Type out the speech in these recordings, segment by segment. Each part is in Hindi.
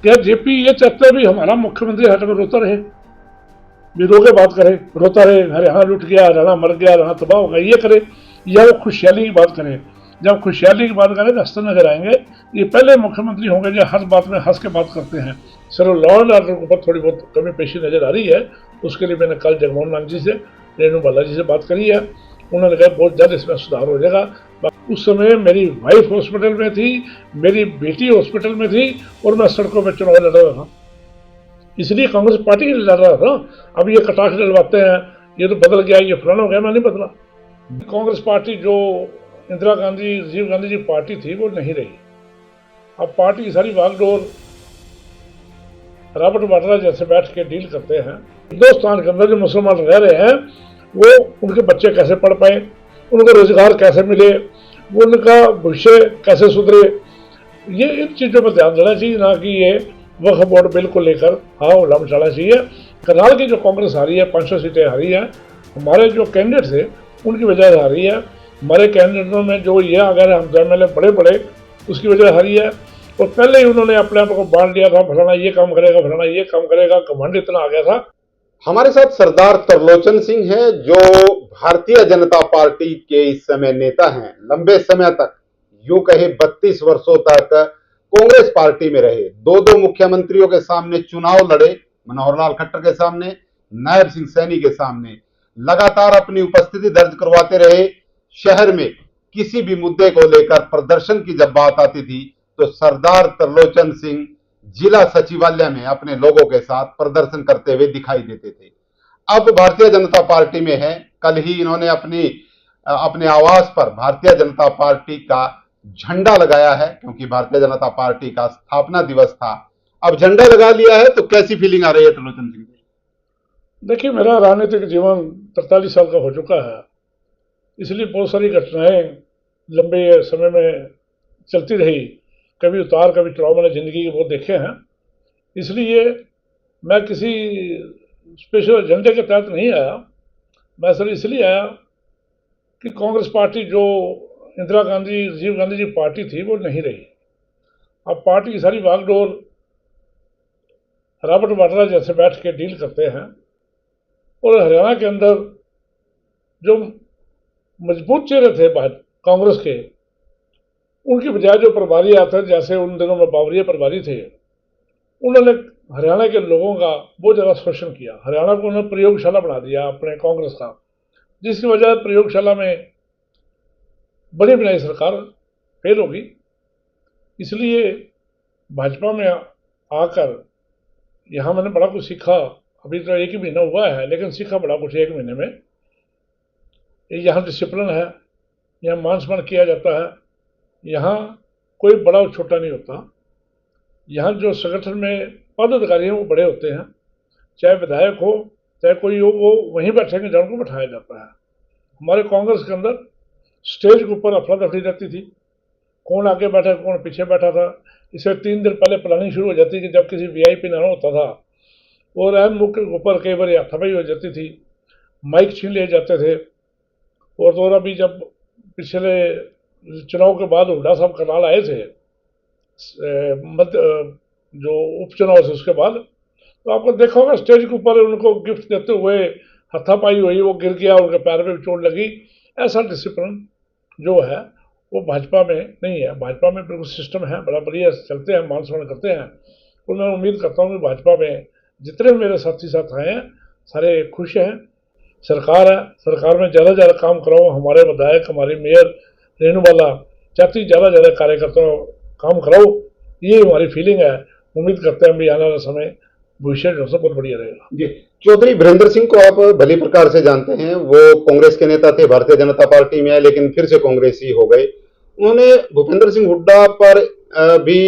क्या जेपी ये चाहता है भी हमारा मुख्यमंत्री हट में रोता रहे, भी रो के बात करे, रोता रहे, हरियाणा लुट गया, हरियाणा मर गया, हरियाणा तबाह होगा, ये करे, या वो खुशहाली की बात करे? जब खुशहाली की बात करें तो हंसते नजर आएंगे। ये पहले मुख्यमंत्री होंगे जो हर बात में हंस के बात करते हैं। सर लॉ एंड ऑर्डर के ऊपर थोड़ी बहुत कमी पेशी नजर आ रही है, उसके लिए मैंने कल जगमोहन लाल जी से, रेणु बालाजी से बात करी है। उन्होंने कहा बहुत जल्द इसमें सुधार हो जाएगा। उस समय मेरी वाइफ हॉस्पिटल में थी, मेरी बेटी हॉस्पिटल में थी, और मैं सड़कों पर चुनाव लड़ रहा था, इसलिए कांग्रेस पार्टी लड़ रहा था। अब ये कटाक्ष डलवाते हैं, ये तो बदल गया, ये फलाना हो गया, मैं नहीं बदला। कांग्रेस पार्टी जो इंदिरा गांधी, राजीव गांधी जी पार्टी थी वो नहीं रही। अब पार्टी की सारी बागडोर रॉबर्ट वाड्रा जैसे बैठ के डील करते हैं। हिंदुस्तान के अंदर जो मुसलमान रह रहे हैं वो उनके बच्चे कैसे पढ़ पाए, उनको रोजगार कैसे मिले, वो उनका भविष्य कैसे सुधरे, ये इन चीज़ों पर ध्यान देना चाहिए, ना कि ये वक्फ बोर्ड बिल को लेकर हाँ उल्ला मचाना चाहिए। करनाल की जो कांग्रेस हारी है, 500 सीटें हारी हैं, हमारे जो कैंडिडेट थे उनकी वजह से हारी है। हमारे कैंडिडेटों में जो ये आ गए हम एमएलए बड़े बड़े, उसकी वजह से हारी है। और पहले ही उन्होंने अपने आप को बांट दिया था, फलाना ये काम करेगा, फलाना ये काम करेगा, घमंड इतना आ गया था। हमारे साथ सरदार तरलोचन सिंह है, जो भारतीय जनता पार्टी के इस समय नेता हैं। लंबे समय तक, यूं कहे 32 वर्षों तक कांग्रेस पार्टी में रहे। दो दो मुख्यमंत्रियों के सामने चुनाव लड़े, मनोहर लाल खट्टर के सामने, नायब सिंह सैनी के सामने। लगातार अपनी उपस्थिति दर्ज करवाते रहे। शहर में किसी भी मुद्दे को लेकर प्रदर्शन की जब बात आती थी तो सरदार तरलोचन सिंह जिला सचिवालय में अपने लोगों के साथ प्रदर्शन करते हुए दिखाई देते थे। अब भारतीय जनता पार्टी में है। कल ही इन्होंने अपने आवास पर भारतीय जनता पार्टी का झंडा लगाया है, क्योंकि भारतीय जनता पार्टी का स्थापना दिवस था। अब झंडा लगा लिया है, तो कैसी फीलिंग आ रही है तरलोचन सिंह? देखिए, मेरा राजनीतिक जीवन 43 साल का हो चुका है, इसलिए बहुत सारी घटनाएं लंबे समय में चलती रही, कभी उतार कभी चढ़ाव मैंने जिंदगी के बहुत देखे हैं। इसलिए मैं किसी स्पेशल एजेंडे के तहत नहीं आया। मैं सर इसलिए आया कि कांग्रेस पार्टी जो इंदिरा गांधी, राजीव गांधी जी पार्टी थी वो नहीं रही। अब पार्टी की सारी बागडोर रॉबर्ट वाड्रा जैसे बैठ के डील करते हैं। और हरियाणा के अंदर जो मजबूत चेहरे थे कांग्रेस के, उनकी बजाय जो प्रभारी आते थे, जैसे उन दिनों में बावरिया प्रभारी थे, उन्होंने हरियाणा के लोगों का बहुत ज़्यादा शोषण किया। हरियाणा को उन्होंने प्रयोगशाला बना दिया अपने कांग्रेस का, जिसकी वजह प्रयोगशाला में बनी बनाई सरकार फेल होगी। इसलिए भाजपा में आकर यहाँ मैंने बड़ा कुछ सीखा। अभी तो 1 ही महीना हुआ है, लेकिन सीखा बड़ा कुछ 1 महीने में। यहाँ डिसिप्लिन है, यहाँ मान सम्मान किया जाता है, यहाँ कोई बड़ा और छोटा नहीं होता। यहाँ जो संगठन में पदाधिकारी हैं वो बड़े होते हैं, चाहे विधायक हो चाहे कोई हो, वो वहीं बैठेंगे जहाँ उनको बैठाया जाता है। हमारे कांग्रेस के अंदर स्टेज के ऊपर अफरा तफरी रहती थी, कौन आगे बैठा कौन पीछे बैठा था। इसे 3 दिन पहले प्लानिंग शुरू हो जाती थी, जब किसी वीआईपी ना होता था। और अहम मुख्य के ऊपर कई बार हाथापाई हो जाती थी, माइक छीन लिए जाते थे। और तो अभी जब पिछले चुनाव के बाद हुड्डा साहब करनाल आए थे, जो उपचुनाव से उसके बाद, तो आपको देखा होगा स्टेज के ऊपर उनको गिफ्ट देते हुए हाथापाई हुई, वो गिर गया, उनके पैर में चोट लगी। ऐसा डिसिप्लिन जो है वो भाजपा में नहीं है। भाजपा में बिल्कुल सिस्टम है, बड़ा बढ़िया चलते हैं, मान सम्मान करते हैं। और मैं उम्मीद करता हूँ कि भाजपा में जितने मेरे साथी साथ आए हैं सारे खुश हैं। सरकार है, सरकार में ज़्यादा से ज़्यादा काम कराओ। हमारे विधायक, हमारी मेयर रेणु बाला चाहती ज़्यादा से ज़्यादा कार्यकर्ताओं काम कराओ, ये हमारी फीलिंग है। उम्मीद करते हैं भी आने वाला समय भविष्य जो है बहुत बढ़िया रहेगा। जी, चौधरी वीरेंद्र सिंह को आप भली प्रकार से जानते हैं। वो कांग्रेस के नेता थे, भारतीय जनता पार्टी में आए, लेकिन फिर से कांग्रेसी हो गए। उन्होंने भूपेंद्र सिंह हुड्डा पर भी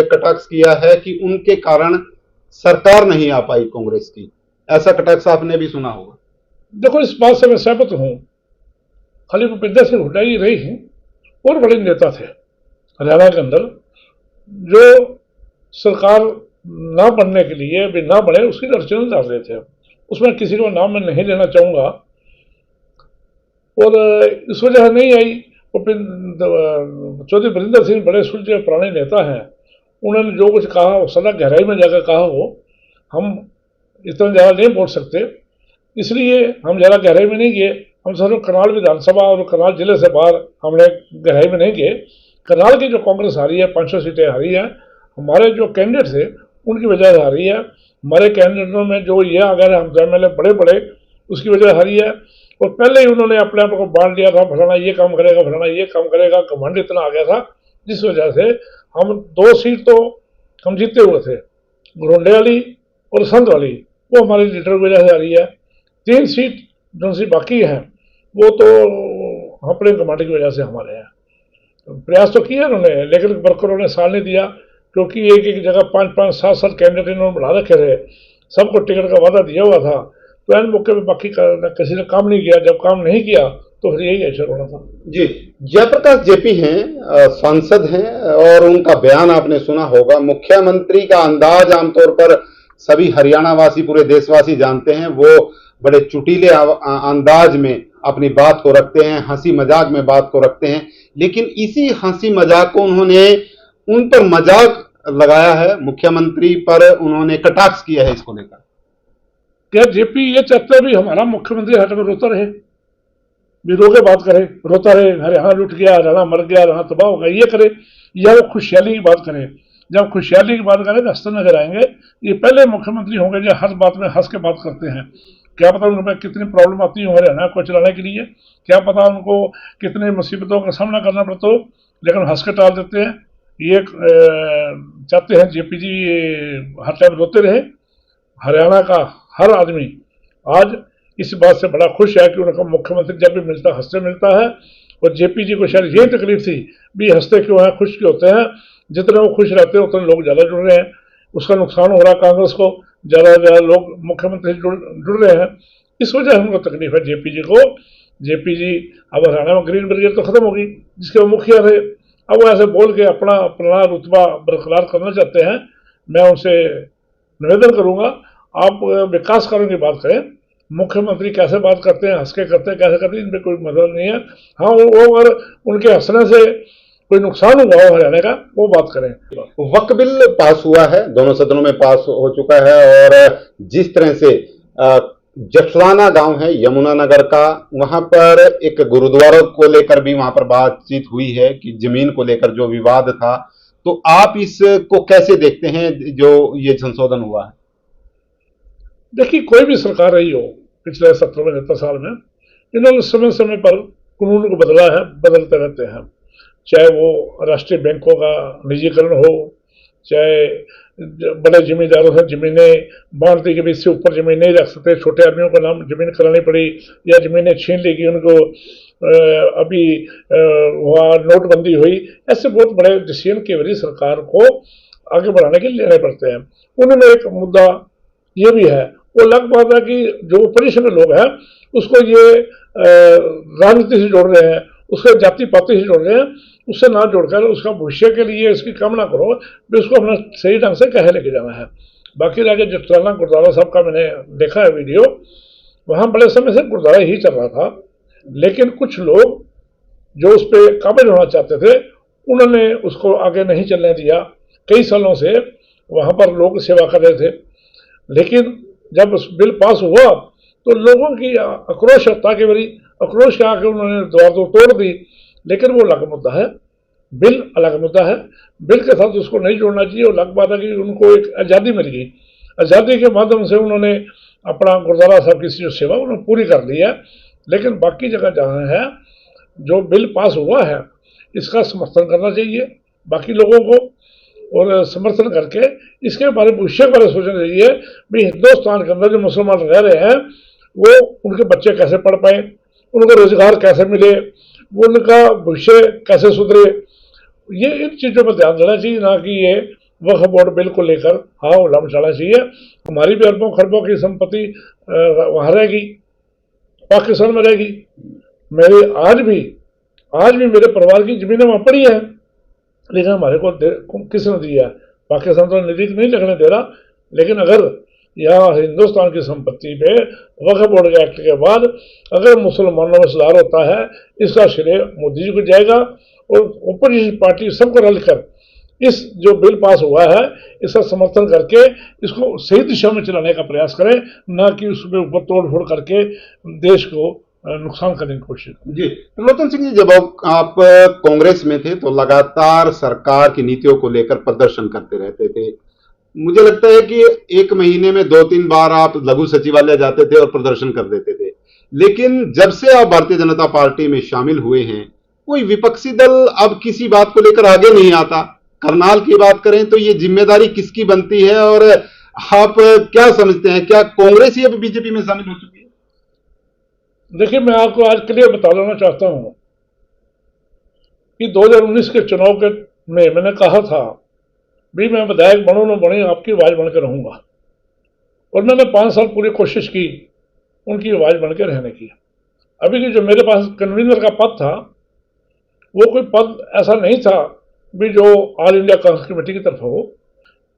कटाक्ष किया है कि उनके कारण सरकार नहीं आ पाई कांग्रेस की। ऐसा कटाक्ष आपने भी सुना होगा। देखो, इस बात से मैं सहमत हूँ। खाली भूपेंद्र सिंह हुड्डा ही रही हैं, और बड़े नेता थे हरियाणा के अंदर जो सरकार ना बनने के लिए भी ना बने उसकी अड़चन डाल रहे थे। उसमें किसी को नाम मैं नहीं लेना चाहूँगा, और इस वजह से नहीं आई। चौधरी वीरेंद्र सिंह बड़े सुलझे पुराने नेता हैं, उन्होंने जो कुछ कहा वो सदा गहराई में जाकर कहा हो, हम इतना ज़्यादा नहीं बोल सकते, इसलिए हम ज़्यादा गहराई में नहीं गए। हम सिर्फ करनाल विधानसभा और करनाल जिले से बाहर हमने गहराई में नहीं गए। करनाल की जो कांग्रेस हारी है, 500 सीटें हारी है, हमारे जो कैंडिडेट थे उनकी वजह से हारी है। हमारे कैंडिडेटों में जो ये आ गए हम एम एल ए बड़े बड़े, उसकी वजह से हारी है। और पहले ही उन्होंने अपने आप को बांट लिया था, फलाना ये काम करेगा, फलाना ये काम करेगा, घमंड इतना आ गया था, जिस वजह से हम 2 सीट तो हम जीते हुए थे, घरोंडे वाली और संत वाली, वो हमारी लीडर की वजह से आ रही है। 3 सीट जो सी बाकी हैं वो तो अपने घमंड की वजह से हमारे हैं। प्रयास तो किया उन्होंने, लेकिन वर्करों ने साथ नहीं दिया, क्योंकि एक एक जगह 5-5, 7-7 कैंडिडेट इन्होंने बढ़ा रखे थे, सबको टिकट का वादा दिया हुआ था, तो एन मौके पर बाकी किसी ने काम नहीं किया। जब काम नहीं किया तो फिर यही असर होना था। जी, जयप्रकाश जेपी हैं, सांसद हैं, और उनका बयान आपने सुना होगा। मुख्यमंत्री का अंदाज आमतौर पर सभी हरियाणा वासी, पूरे देशवासी जानते हैं, वो बड़े चुटीले अंदाज में अपनी बात को रखते हैं, हंसी मजाक में बात को रखते हैं, लेकिन इसी हंसी मजाक को उन्होंने उन पर मजाक लगाया है, मुख्यमंत्री पर उन्होंने कटाक्ष किया है। इसको लेकर क्या जेपी ये चाहते हैं भी हमारा मुख्यमंत्री हर में रोता रहे, भी रो के बात करे, रोता रहे, हरियाणा लुट गया, हरियाणा मर गया, हरियाणा तबाह हो गया, ये करे, या वो खुशहाली की बात करें? जब खुशहाली की बात करें तो हंसते नजर आएंगे। ये पहले मुख्यमंत्री होंगे जो हर बात में हंस के बात करते हैं। क्या पता उनको कितनी प्रॉब्लम आती हो हरियाणा को चलाने के लिए, क्या पता उनको कितनी मुसीबतों का सामना करना पड़ता हो, लेकिन हंस के टाल देते हैं। ये चाहते हैं जेपी जी हर टाइम रोते रहे। हरियाणा का हर आदमी आज इस बात से बड़ा खुश है कि उनका मुख्यमंत्री जब भी मिलता हंसते मिलता है। और जेपी जी को शायद यही तकलीफ थी भी हंसते क्यों हैं, खुश क्यों होते हैं। जितने वो खुश रहते हैं उतने लोग ज़्यादा जुड़ रहे हैं, उसका नुकसान हो रहा है कांग्रेस को, ज़्यादा से ज़्यादा लोग मुख्यमंत्री से जुड़ रहे हैं। इस वजह से उनको तकलीफ है जेपी जी को। जेपी जी अब हरियाणा में ग्रीन ब्रिगेड तो खत्म होगी, जिसके वो मुखिया थे, अब वो ऐसे बोल के अपना रुतबा बरकरार करना चाहते हैं। मैं उनसे निवेदन करूंगा, आप विकास कार्यों की बात करें। मुख्यमंत्री कैसे बात करते हैं, हंस के करते हैं, कैसे करते हैं, इनमें कोई मतलब नहीं है। हाँ, वो अगर उनके हंसने से कोई नुकसान हुआ हो हरियाणा का, वो बात करें। वक्फ बिल पास हुआ है, दोनों सदनों में पास हो चुका है, और जिस तरह से जठलाना गांव है यमुनानगर का, वहां पर एक गुरुद्वारा को लेकर भी वहां पर बातचीत हुई है कि जमीन को लेकर जो विवाद था, तो आप इसको कैसे देखते हैं जो ये संशोधन हुआ है? देखिए, कोई भी सरकार रही हो पिछले 17-75 साल में, इन्होंने समय समय पर कानून को बदला है, बदलते रहते हैं। चाहे वो राष्ट्रीय बैंकों का निजीकरण हो, चाहे बड़े जमींदारों से जमीनें बांट दी कि इससे ऊपर जमीन नहीं रख सकते, छोटे आदमियों को नाम जमीन करानी पड़ी, या जमीनें छीन ली गई उनको। अभी वहाँ नोटबंदी हुई, ऐसे बहुत बड़े डिसीजन की वजह सरकार को आगे बढ़ाने के लिए लेने पड़ते हैं। उन्होंने एक मुद्दा ये भी है, वो अलग बात है कि जो ओपोजिशन के लोग हैं उसको ये राजनीति से जोड़ रहे हैं, उसके जाति पाति से जोड़ रहे हैं। उससे ना जोड़कर उसका भविष्य के लिए इसकी कामना करो भी उसको अपना सही ढंग से कहे लेके जाना है। बाकी रह गया जटलाना गुरुद्वारा साहब का, मैंने देखा है वीडियो, वहाँ बड़े समय से गुरुद्वारा ही चल रहा था, लेकिन कुछ लोग जो उस पर काबिज होना चाहते थे उन्होंने उसको आगे नहीं चलने दिया। कई सालों से वहाँ पर लोग सेवा कर रहे थे, लेकिन जब बिल पास हुआ तो लोगों की आक्रोश था कि मेरी आक्रोश के आके उन्होंने द्वार तो तोड़ दी। लेकिन वो अलग मुद्दा है, बिल अलग मुद्दा है। बिल के साथ उसको नहीं जोड़ना चाहिए। और अलग बात है कि उनको एक आज़ादी मिल गई, आज़ादी के माध्यम से उन्होंने अपना गुरुद्वारा साहब की जो सेवा उन्होंने पूरी कर ली है। लेकिन बाकी जगह जहाँ है जो बिल पास हुआ है इसका समर्थन करना चाहिए बाकी लोगों को, और समर्थन करके इसके बारे में भविष्य के बारे में सोचना चाहिए भी हिंदुस्तान के अंदर जो मुसलमान रह रहे हैं वो उनके बच्चे कैसे पढ़ पाए, उनको रोजगार कैसे मिले, उनका भविष्य कैसे सुधरे। ये इन चीज़ों पर ध्यान देना चाहिए, ना कि ये वक्फ बोर्ड बिल को लेकर हाँ उल्ला मचाना चाहिए। हमारी भी अरबों खरबों की संपत्ति वहाँ रहेगी, पाकिस्तान में रहेगी। मेरे आज भी मेरे परिवार की जमीनें वहाँ पड़ी हैं, लेकिन हमारे को किसने दिया? पाकिस्तान तो निधि नहीं लगने दे रहा। लेकिन अगर यहाँ हिंदुस्तान की संपत्ति पे वक्फ बोर्ड के एक्ट के बाद अगर मुसलमानों में सुधार होता है, इसका श्रेय मोदी जी को जाएगा। और ओपोजिशन पार्टी सबको रलकर इस जो बिल पास हुआ है इसका समर्थन करके इसको सही दिशा में चलाने का प्रयास करें, ना कि उसमें ऊपर तोड़ फोड़ करके देश को नुकसान करने की कोशिश करें। जी, त्रिलोचन सिंह जी, जब आप कांग्रेस में थे तो लगातार सरकार की नीतियों को लेकर प्रदर्शन करते रहते थे। मुझे लगता है कि एक महीने में 2-3 बार आप लघु सचिवालय जाते थे और प्रदर्शन कर देते थे। लेकिन जब से आप भारतीय जनता पार्टी में शामिल हुए हैं, कोई विपक्षी दल अब किसी बात को लेकर आगे नहीं आता। करनाल की बात करें तो ये जिम्मेदारी किसकी बनती है, और आप क्या समझते हैं, क्या कांग्रेस ही अब बीजेपी में शामिल हो चुकी है? देखिए, मैं आपको आज क्लियर बता देना चाहता हूं कि 2019 के चुनाव के में मैंने कहा था भी मैं विधायक बनूं न बने आपकी आवाज बनकर रहूंगा, और मैंने 5 साल पूरी कोशिश की उनकी आवाज बनकर रहने की। अभी की जो मेरे पास कन्वीनर का पद था वो कोई पद ऐसा नहीं था भी जो ऑल इंडिया कांग्रेस कमेटी की तरफ हो,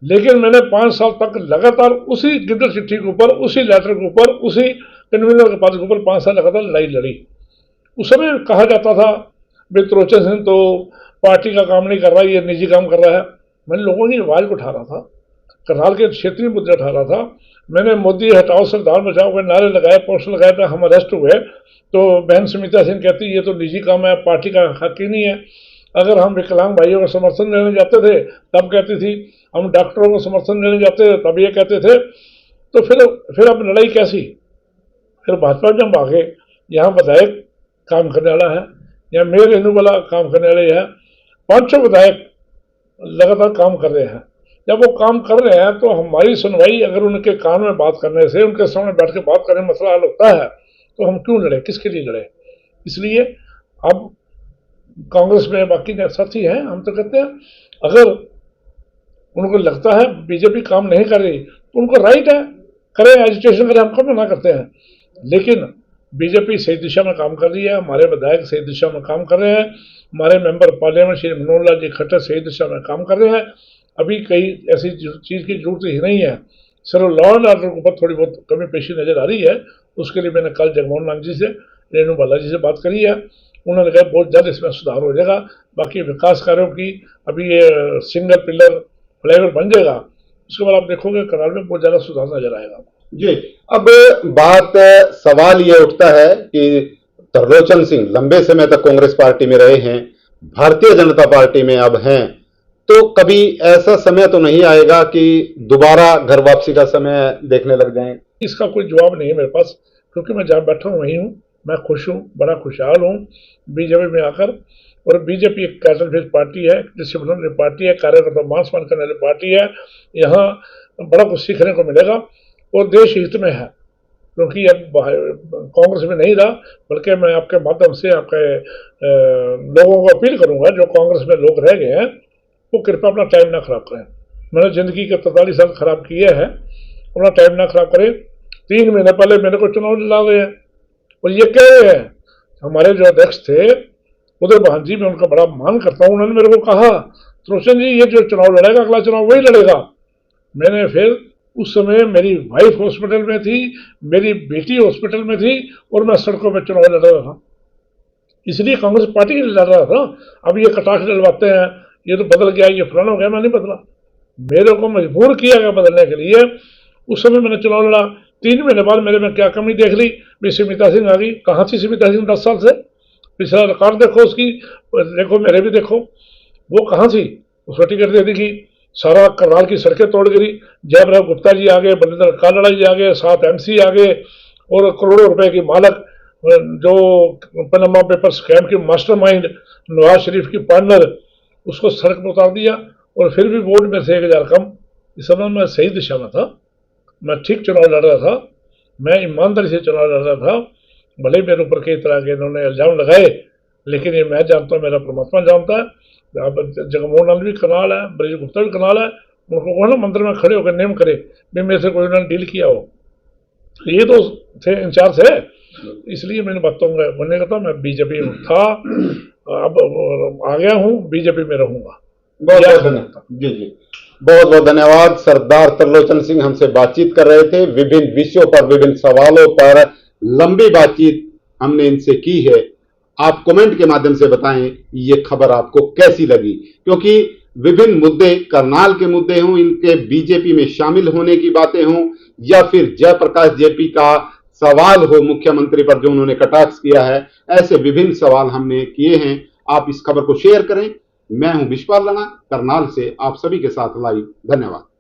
लेकिन मैंने 5 साल तक लगातार उसी गिरधर चिट्ठी के ऊपर, उसी लेटर के ऊपर, उसी कन्वीनर के पद के ऊपर 5 साल लगातार लड़ाई लड़ी। उस समय कहा जाता था भी त्रिलोचन सिंह तो पार्टी का काम नहीं कर रहा, ये निजी काम कर रहा है। मैंने लोगों की आवाज को उठा रहा था, करनाल के क्षेत्रीय मुद्दे उठा रहा था। मैंने मोदी हटाओ सरदार बचाओ के नारे लगाए, पोस्टर लगाए थे, हम अरेस्ट हुए तो बहन सुमित्रा सिंह कहती ये तो निजी काम है, पार्टी का हक ही नहीं है। अगर हम विकलांग भाइयों का समर्थन लेने जाते थे तब कहती थी, हम डॉक्टरों को समर्थन लेने जाते थे तब ये कहते थे। तो फिर अब लड़ाई कैसी? फिर भाजपा जब आगे यहाँ विधायक काम करने वाला है, या मेयर रेणु वाला काम करने वाले है, 5-6 विधायक लगातार काम कर रहे हैं। जब वो काम कर रहे हैं तो हमारी सुनवाई अगर उनके कान में बात करने से, उनके सामने बैठ के बात करने में मसला हल होता है तो हम क्यों लड़े, किसके लिए लड़े? इसलिए अब कांग्रेस में बाकी साथी हैं, हम तो कहते हैं अगर उनको लगता है बीजेपी काम नहीं कर रही तो उनको राइट है, करें, एजिटेशन करें, हम कब मना करते हैं। लेकिन बीजेपी सही दिशा में काम कर रही है, हमारे विधायक सही दिशा में काम कर रहे हैं, हमारे मेंबर पार्लियामेंट श्री मनोहर लाल जी खट्टर सही दिशा में काम कर रहे हैं। अभी कई ऐसी चीज़ की जरूरत ही नहीं है, सिर्फ लॉ एंड ऑर्डर के ऊपर थोड़ी बहुत कमी पेशी नजर आ रही है। उसके लिए मैंने कल जगमोहन लाल जी से, रेणु बालाजी से बात करी है, उन्होंने कहा बहुत जल्द इसमें सुधार हो जाएगा। बाकी विकास कार्यों की अभी ये सिंगल पिलर फ्लाईओवर बन जाएगा, उसके बाद आप देखोगे करनाल में बहुत ज़्यादा सुधार नजर आएगा। जी, अब सवाल ये उठता है कि त्रिलोचन सिंह लंबे समय तक कांग्रेस पार्टी में रहे हैं, भारतीय जनता पार्टी में अब हैं, तो कभी ऐसा समय तो नहीं आएगा कि दोबारा घर वापसी का समय देखने लग जाएं? इसका कोई जवाब नहीं है मेरे पास, क्योंकि मैं जहाँ बैठा हूँ वहीं हूँ, मैं खुश हूँ, बड़ा खुशहाल हूँ बीजेपी में आकर। और बीजेपी एक कैटल फिश पार्टी है, डिसिप्लिनरी पार्टी है, कार्यकर्ता मान सम्मान करने वाली पार्टी है। यहाँ बड़ा कुछ सीखने को मिलेगा और देश हित में है, क्योंकि अब कांग्रेस में नहीं रहा। बल्कि मैं आपके माध्यम से आपके लोगों को अपील करूंगा, जो कांग्रेस में लोग रह गए हैं वो कृपया अपना टाइम ना खराब करें। मैंने जिंदगी के 43 साल खराब किए हैं, अपना टाइम ना खराब करें। 3 महीने पहले मेरे को चुनाव दिला रहे हैं और ये कह रहे हैं, हमारे जो अध्यक्ष थे उदय बहान जी, मैं उनका बड़ा मान करता हूँ, उन्होंने मेरे को कहा त्रिलोचन जी ये जो चुनाव लड़ेगा अगला चुनाव वही लड़ेगा। मैंने फिर उस समय मेरी वाइफ हॉस्पिटल में थी, मेरी बेटी हॉस्पिटल में थी और मैं सड़कों पर चुनाव लड़ रहा था, इसलिए कांग्रेस पार्टी के लिए लड़ रहा था। अब ये कटाक्ष डलवाते हैं, ये तो बदल गया, ये फलाना हो गया, मैं नहीं बदला, मेरे को मजबूर किया गया बदलने के लिए। उस समय मैंने चुनाव लड़ा, 3 महीने बाद मेरे में क्या कमी देख ली, भी सुमित्रा सिंह आ गई। कहाँ थी सुमित्रा सिंह 10 साल से? पिछला रिकॉर्ड देखो उसकी, देखो मेरे भी देखो, वो कहाँ थी? उसको टिकट दे दी, सारा करनाल की सड़कें तोड़ गिरी। जयप्रकाश गुप्ता जी आ गए, बलिंदर कालड़ा जी आ गए, 7 MC आ गए और करोड़ों रुपए की मालक, जो पनामा पेपर स्कैम की मास्टरमाइंड नवाज शरीफ की पार्टनर, उसको सड़क पर उतार दिया। और फिर भी वोट में से 1000 कम। इस समय मैं सही दिशा में था, मैं ठीक चुनाव लड़ रहा था, मैं ईमानदारी से चुनाव लड़ रहा था। भले मेरे ऊपर कई तरह के इन्होंने इल्जाम लगाए, लेकिन ये मैं जानता हूँ, मेरा परमात्मा जानता है। जगमोहन लाल भी करनाल है, ब्रज गुप्ता भी करनाल है, उनको कहो ना मंदिर में खड़े होकर नेम करे भी मेरे से कोई उन्होंने डील किया हो। ये तो थे इंचार्ज है, इसलिए मैंने बताऊंगा बनने का था। मैं बीजेपी में था, अब आ गया हूँ, बीजेपी में रहूंगा। बहुत बहुत धन्यवाद जी जी, बहुत बहुत धन्यवाद। सरदार त्रिलोचन सिंह हमसे बातचीत कर रहे थे, विभिन्न विषयों पर, विभिन्न सवालों पर लंबी बातचीत हमने इनसे की है। आप कमेंट के माध्यम से बताएं ये खबर आपको कैसी लगी, क्योंकि विभिन्न मुद्दे, करनाल के मुद्दे हों, इनके बीजेपी में शामिल होने की बातें हों, या फिर जयप्रकाश जेपी का सवाल हो मुख्यमंत्री पर जो उन्होंने कटाक्ष किया है, ऐसे विभिन्न सवाल हमने किए हैं। आप इस खबर को शेयर करें। मैं हूं विश्वाल राणा, करनाल से आप सभी के साथ लाइव। धन्यवाद।